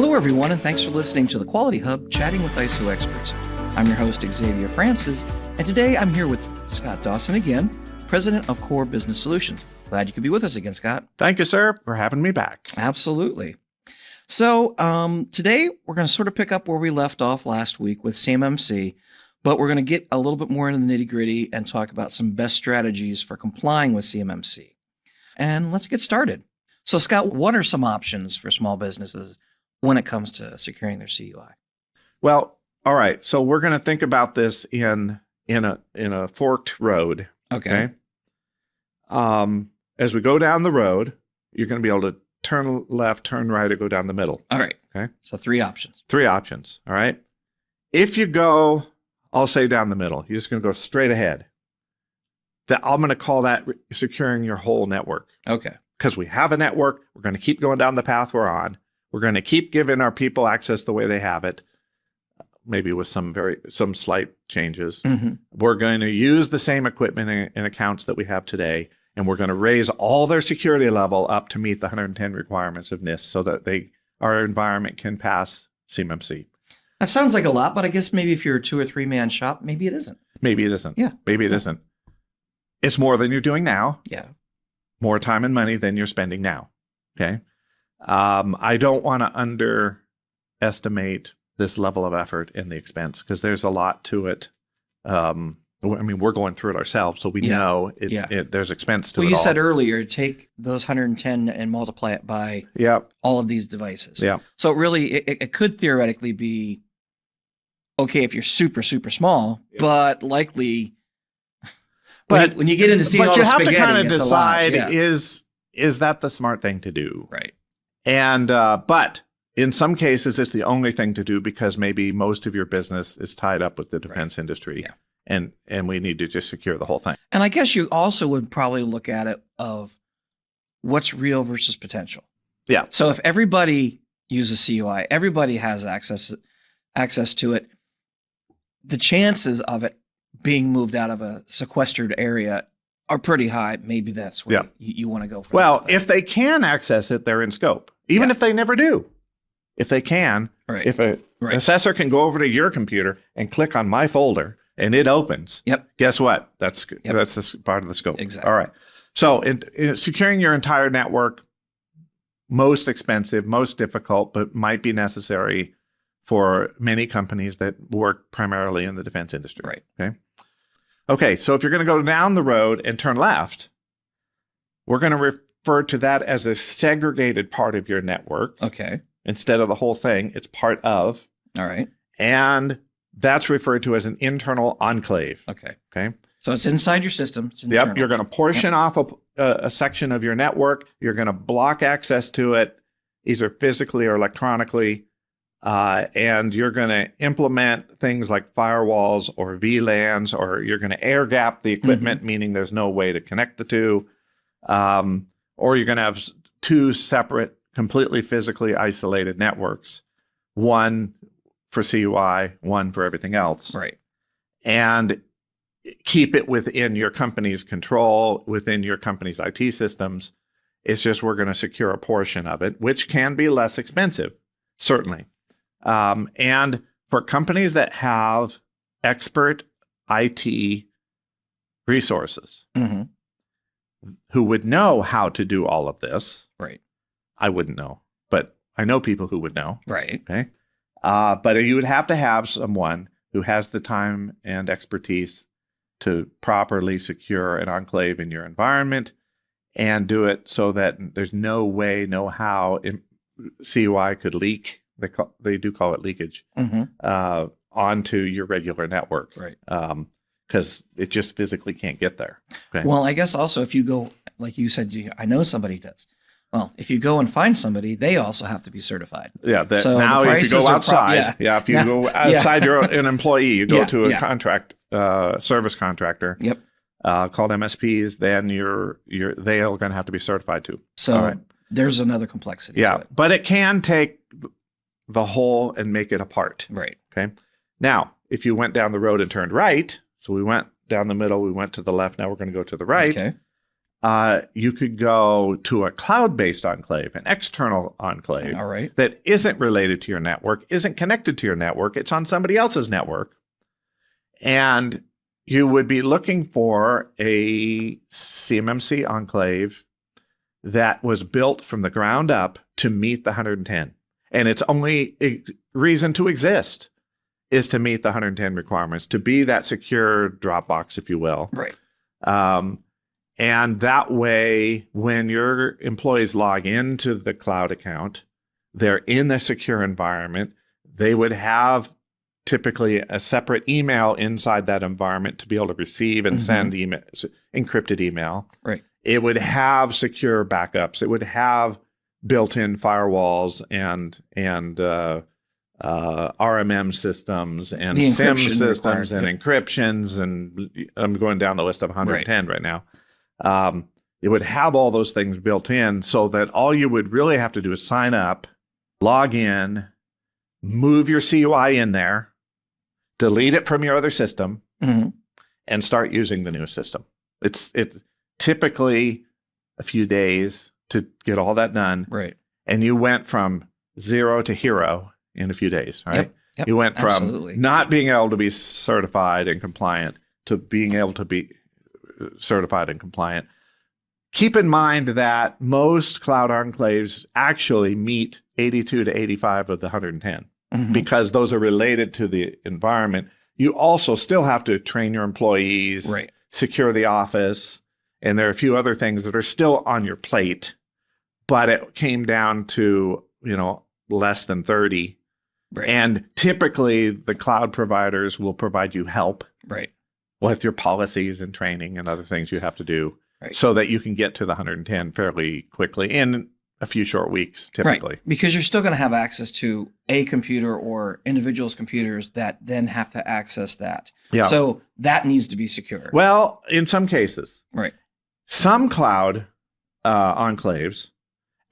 Hello, everyone, and thanks for listening to the Quality Hub, chatting with ISO experts. I'm your host, Xavier Francis, and today I'm here with Scott Dawson again, President of Core Business Solutions. Glad you could be with us again, Scott. Thank you, sir, for having me back. Absolutely. So today we're going to sort of pick up where we left off last week with CMMC, but we're going to get a little bit more into the nitty-gritty and talk about some best strategies for complying with CMMC. And let's get started. So, Scott, what are some options for small businesses when it comes to securing their CUI? Well, all right. So we're going to think about this in a forked road. Okay. As we go down the road, you're going to be able to turn left, turn right, or go down the middle. All right. Okay. So three options. Three options. All right. If you go, I'll say down the middle, you're just going to go straight ahead. I'm going to call that securing your whole network. Okay. Because we have a network, we're going to keep going down the path we're on. We're going to keep giving our people access the way they have it, maybe with some slight changes. Mm-hmm. We're going to use the same equipment and accounts that we have today, and we're going to raise all their security level up to meet the 110 requirements of NIST so that our environment can pass CMMC. That sounds like a lot, but I guess maybe if you're a 2 or 3 man shop, maybe it isn't. Maybe it isn't. Yeah. Maybe it isn't. It's more than you're doing now. Yeah. More time and money than you're spending now. Okay. I don't want to underestimate this level of effort and the expense because there's a lot to it. I mean, we're going through it ourselves, so we know there's expense to it. Well, you all. said earlier, take those 110 and multiply it by all of these devices. Yeah. So really, it could theoretically be okay if you're super, super small, but likely. But when you get into seeing all the spaghetti, you have to kind of decide, is that the smart thing to do? Right. And but in some cases, it's the only thing to do because maybe most of your business is tied up with the defense industry. Yeah. And we need to just secure the whole thing. And I guess you also would probably look at it of what's real versus potential. Yeah. So if everybody uses CUI, everybody has access to it, the chances of it being moved out of a sequestered area are pretty high. Maybe that's where you want to go. Well, if they can access it, they're in scope. Even if they never do. If they can, if an assessor can go over to your computer and click on my folder and it opens, guess what? That's part of the scope. Exactly. All right. So in securing your entire network, most expensive, most difficult, but might be necessary for many companies that work primarily in the defense industry. Right. Okay. So if you're going to go down the road and turn left, we're going to refer to that as a segregated part of your network. Okay. Instead of the whole thing, it's part of. All right. And that's referred to as an internal enclave. Okay. Okay. So it's inside your system. It's internal. Yep. You're going to portion off a section of your network. You're going to block access to it, either physically or electronically. And you're going to implement things like firewalls or VLANs, or you're going to air gap the equipment, meaning there's no way to connect the two. Or you're going to have two separate, completely physically isolated networks, one for CUI, one for everything else. Right. And keep it within your company's control, within your company's IT systems. It's just we're going to secure a portion of it, which can be less expensive, certainly. And for companies that have expert IT resources who would know how to do all of this. Right. I wouldn't know, but I know people who would know. Right. Okay. But you would have to have someone who has the time and expertise to properly secure an enclave in your environment and do it so that there's no way, no how CUI could leak. They do call it leakage onto your regular network. Right. Because it just physically can't get there. Okay? Well, I guess also if you go, like you said, I know somebody does. Well, if you go and find somebody, they also have to be certified. Yeah. Now if you go outside, if you go outside, you're an employee. You go to a contract service contractor. Yep. Called MSPs. Then they are going to have to be certified too. So there's another complexity. To it. But it can take the whole and make it a part. Right. Okay. Now, if you went down the road and turned right, so we went down the middle, we went to the left. Now we're going to go to the right. Okay. you could go to a cloud-based enclave, an external enclave All right. that isn't related to your network, isn't connected to your network. It's on somebody else's network. And you would be looking for a CMMC enclave that was built from the ground up to meet the 110. And its only reason to exist is to meet the 110 requirements, to be that secure Dropbox, if you will. Right. And that way, when your employees log into the cloud account, they're in a secure environment. They would have typically a separate email inside that environment to be able to receive and send emails, encrypted email. Right. It would have secure backups. It would have built-in firewalls and RMM systems and The SIM encryption systems required, and encryptions. And I'm going down the list of 110 right now. It would have all those things built in so that all you would really have to do is sign up, log in, move your CUI in there, delete it from your other system, and start using the new system. It typically a few days to get all that done. Right. And you went from 0 to hero in a few days, right? Yep. You went from Absolutely. not being able to be certified and compliant to being able to be certified and compliant. Keep in mind that most cloud enclaves actually meet 82 to 85 of the 110 because those are related to the environment. You also still have to train your employees, Right. secure the office, and there are a few other things that are still on your plate, but it came down to, less than 30. Right. And typically the cloud providers will provide you help Right. with your policies and training and other things you have to do Right. so that you can get to the 110 fairly quickly in a few short weeks, typically. Right. Because you're still going to have access to a computer or individuals' computers that then have to access that. Yeah. So that needs to be secure. Well, in some cases, Right. some cloud enclaves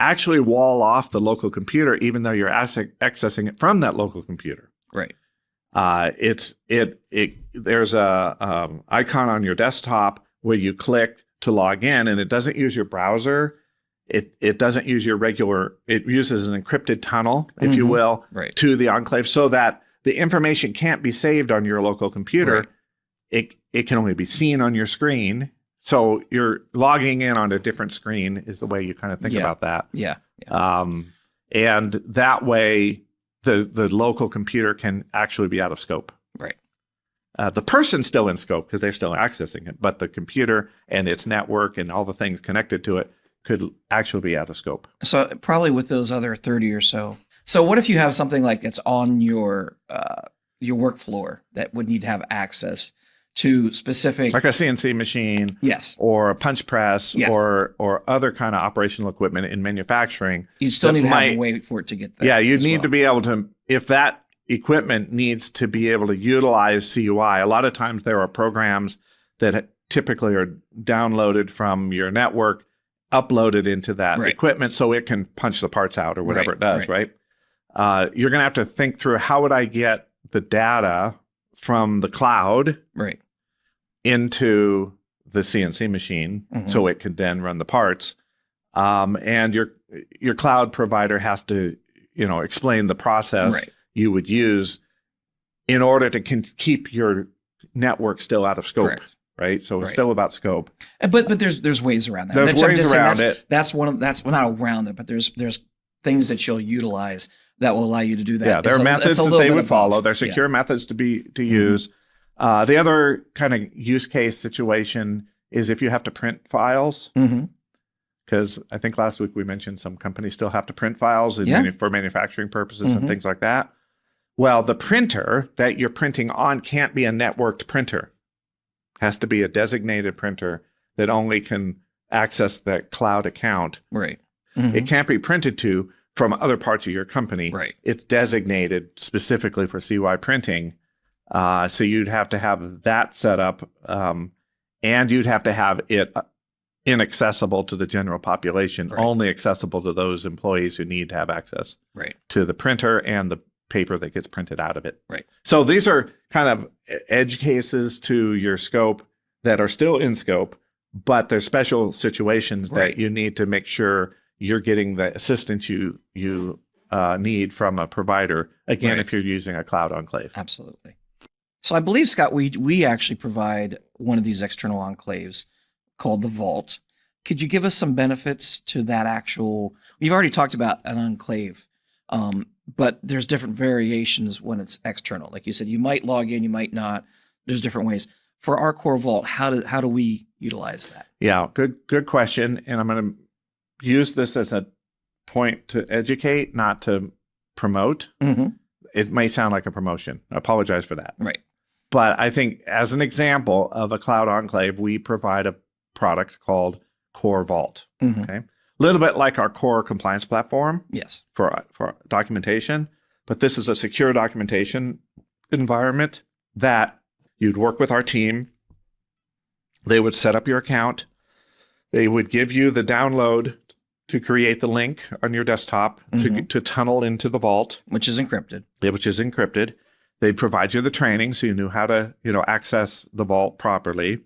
actually wall off the local computer, even though you're accessing it from that local computer. Right. There's a icon on your desktop where you click to log in, and it doesn't use your browser. It doesn't use your regular. It uses an encrypted tunnel, if you will, Right. to the enclave, so that the information can't be saved on your local computer. Right. It can only be seen on your screen. So you're logging in on a different screen is the way you kind of think about that. Yeah. And that way, the local computer can actually be out of scope. Right. The person's still in scope because they're still accessing it, but the computer and its network and all the things connected to it could actually be out of scope. So probably with those other 30 or so. So what if you have something like it's on your work floor that would need to have access to specific, Like a CNC machine, yes, or a punch press, Yeah. or other kind of operational equipment in manufacturing. you still that need to have might- a way for it to get there. Yeah, you as need well. to be able to, if that equipment needs to be able to utilize CUI, a lot of times there are programs that typically are downloaded from your network, uploaded into that Right. equipment so it can punch the parts out or whatever Right, it does, right? You're going to have to think through, how would I get the data from the cloud Right. into the CNC machine so it could then run the parts? And your cloud provider has to, explain the process Right. you would use in order to keep your network still out of scope. Correct. Right. So it's Right. still about scope. But there's ways around that. There's I'm ways just saying around that's, it. That's well, not around it, but there's things that you'll utilize that will allow you to do that. Yeah, there It's are a- methods it's a that little they bit would above. follow. They're secure methods to use. The other kind of use case situation is if you have to print files, Mhm. because I think last week we mentioned some companies still have to print files for manufacturing purposes and things like that. Well, the printer that you're printing on can't be a networked printer. It has to be a designated printer that only can access that cloud account. Right. It can't be printed to from other parts of your company. Right. It's designated specifically for CY printing. So you'd have to have that set up, and you'd have to have it inaccessible to the general population, Right. only accessible to those employees who need to have access Right. to the printer and the paper that gets printed out of it. Right. So these are kind of edge cases to your scope that are still in scope, but there's special situations Right. that you need to make sure you're getting the assistance you need from a provider. Again, Right. if you're using a cloud enclave. Absolutely. So I believe, Scott, we actually provide one of these external enclaves called the Vault. Could you give us some benefits to that actual? We've already talked about an enclave, but there's different variations when it's external. Like you said, you might log in, you might not. There's different ways. For our core Vault, how do we utilize that? Yeah, good question. And I'm going to use this as a point to educate, not to promote. Mm-hmm. It may sound like a promotion. I apologize for that. Right. But I think as an example of a cloud enclave, we provide a product called Core Vault. Mm-hmm. Okay. A little bit like our core compliance platform. Yes. For documentation, but this is a secure documentation environment that you'd work with our team. They would set up your account. They would give you the download to create the link on your desktop to tunnel into the vault, which is encrypted. Which is encrypted. They'd provide you the training so you knew how to, access the vault properly.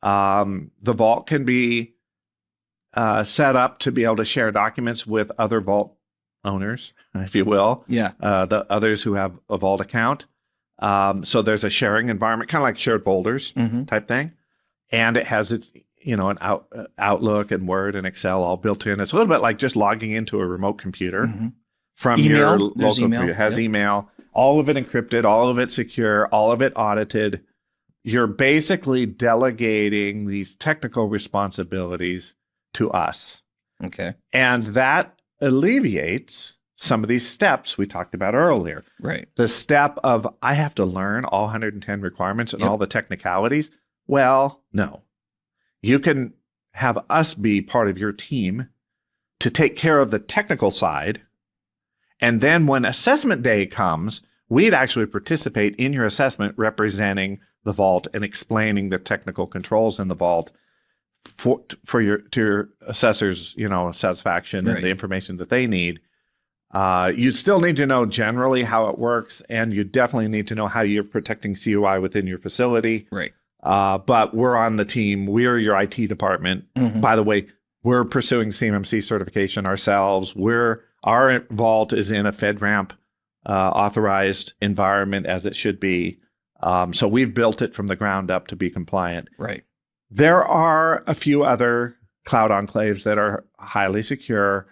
The vault can be set up to be able to share documents with other vault owners, if you will. Yeah. The others who have a vault account. So there's a sharing environment, kind of like shared folders type thing. And it has its, an Outlook and Word and Excel all built in. It's a little bit like just logging into a remote computer from email. your local computer. It has email, all of it encrypted, all of it secure, all of it audited. You're basically delegating these technical responsibilities to us. Okay. And that alleviates some of these steps we talked about earlier. Right. The step of, I have to learn all 110 requirements and all the technicalities. Well, no. You can have us be part of your team to take care of the technical side. And then when assessment day comes, we'd actually participate in your assessment representing the vault and explaining the technical controls in the vault to your assessors, satisfaction and the information that they need. You still need to know generally how it works, and you definitely need to know how you're protecting CUI within your facility. Right. But we're on the team. We're your IT department. By the way, we're pursuing CMMC certification ourselves. Our vault is in a FedRAMP authorized environment as it should be. So we've built it from the ground up to be compliant. Right. There are a few other cloud enclaves that are highly secure,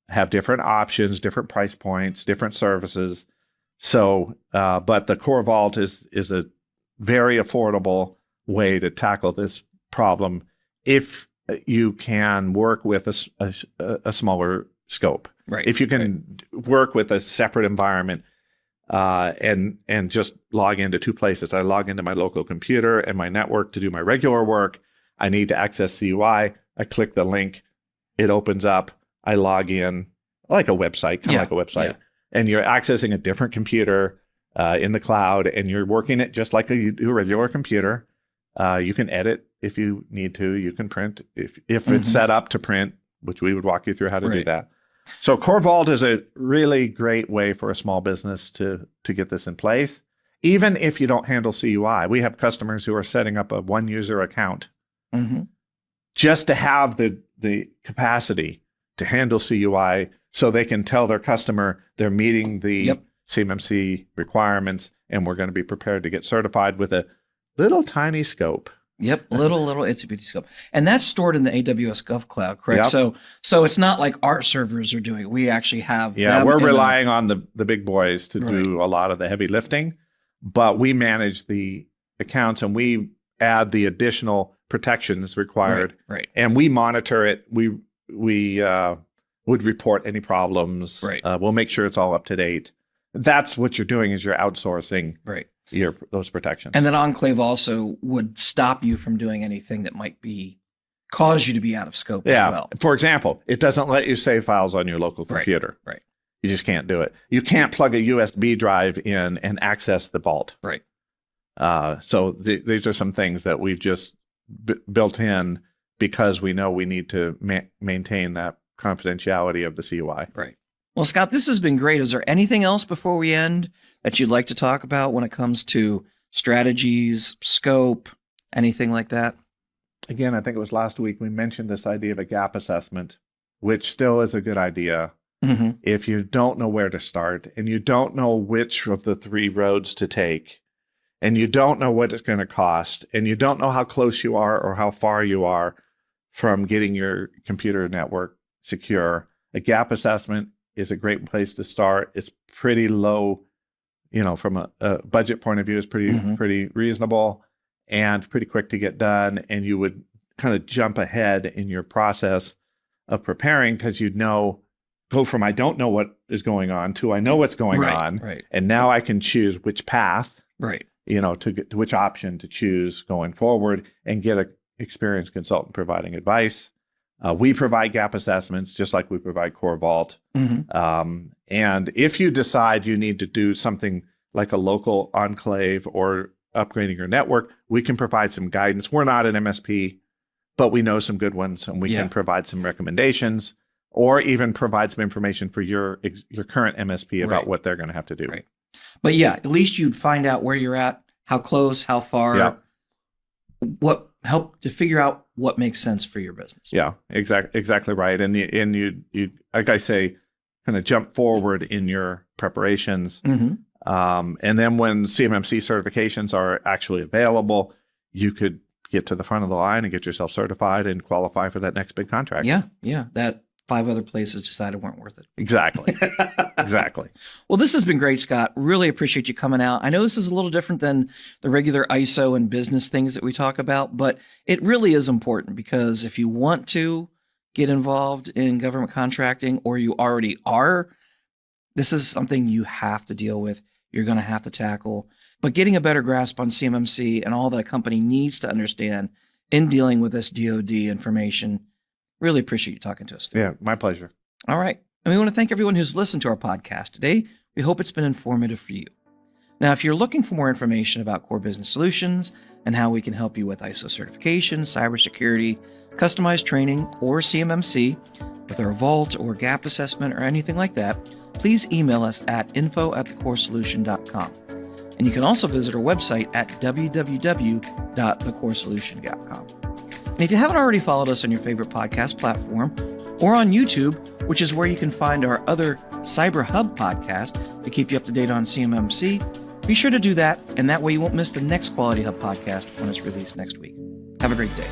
have different options, different price points, different services. So, but the Core Vault is a very affordable way to tackle this problem if you can work with a smaller scope. Right. If you can work with a separate environment and just log into two places. I log into my local computer and my network to do my regular work. I need to access CUI. I click the link. It opens up. I log in like a website, kind of like a website. Yeah. And you're accessing a different computer in the cloud, and you're working it just like you do a regular computer. You can edit if you need to. You can print if it's set up to print, which we would walk you through how to do that. So Core Vault is a really great way for a small business to get this in place. Even if you don't handle CUI, we have customers who are setting up a one-user account just to have the capacity to handle CUI so they can tell their customer they're meeting the CMMC requirements, and we're going to be prepared to get certified with a little tiny scope. Yep, little itsy bitty scope, and that's stored in the AWS GovCloud, correct? Yep. So it's not like our servers are doing it. We actually have. Yeah, we're relying on the big boys to do a lot of the heavy lifting, but we manage the accounts and we add the additional protections required. Right. And we monitor it. We would report any problems. Right. We'll make sure it's all up to date. That's what you're doing is you're outsourcing. Right. Those protections. And that enclave also would stop you from doing anything that might cause you to be out of scope as well. For example, it doesn't let you save files on your local computer. Right. You just can't do it. You can't plug a USB drive in and access the vault. Right. So these are some things that we've just built in because we know we need to maintain that confidentiality of the CUI. Right. Well, Scott, this has been great. Is there anything else before we end that you'd like to talk about when it comes to strategies, scope, anything like that? again, I think it was last week, we mentioned this idea of a gap assessment, which still is a good idea. Mm-hmm. If you don't know where to start and you don't know which of the 3 roads to take, and you don't know what it's going to cost, and you don't know how close you are or how far you are from getting your computer network secure, a gap assessment is a great place to start. It's pretty low, from a budget point of view, it's pretty reasonable and pretty quick to get done. And you would kind of jump ahead in your process of preparing because go from I don't know what is going on to I know what's going on. Right. And now I can choose which path, Right. to get to which option to choose going forward and get an experienced consultant providing advice. We provide gap assessments just like we provide Core Vault. Mm-hmm. And if you decide you need to do something like a local enclave or upgrading your network, we can provide some guidance. We're not an MSP, but we know some good ones, and we can provide some recommendations or even provide some information for your current MSP about what they're going to have to do. Right. But yeah, at least you'd find out where you're at, how close, how far, what help to figure out what makes sense for your business. Yeah, exactly right. And you like I say, kind of jump forward in your preparations. Mm-hmm. And then when CMMC certifications are actually available, you could get to the front of the line and get yourself certified and qualify for that next big contract. Yeah. That 5 other places decided weren't worth it. Exactly. Well, this has been great, Scott. Really appreciate you coming out. I know this is a little different than the regular ISO and business things that we talk about, but it really is important because if you want to get involved in government contracting or you already are, this is something you have to deal with. You're going to have to tackle. But getting a better grasp on CMMC and all that a company needs to understand in dealing with this DoD information, really appreciate you talking to us today. Yeah, my pleasure. All right. And we want to thank everyone who's listened to our podcast today. We hope it's been informative for you. Now, if you're looking for more information about Core Business Solutions and how we can help you with ISO certification, cybersecurity, customized training, or CMMC, with our Vault or Gap assessment or anything like that, please email us at info@thecoresolution.com. And you can also visit our website at www.thecoresolution.com. And if you haven't already followed us on your favorite podcast platform or on YouTube, which is where you can find our other Cyber Hub podcast to keep you up to date on CMMC, be sure to do that, and that way you won't miss the next Quality Hub podcast when it's released next week. Have a great day.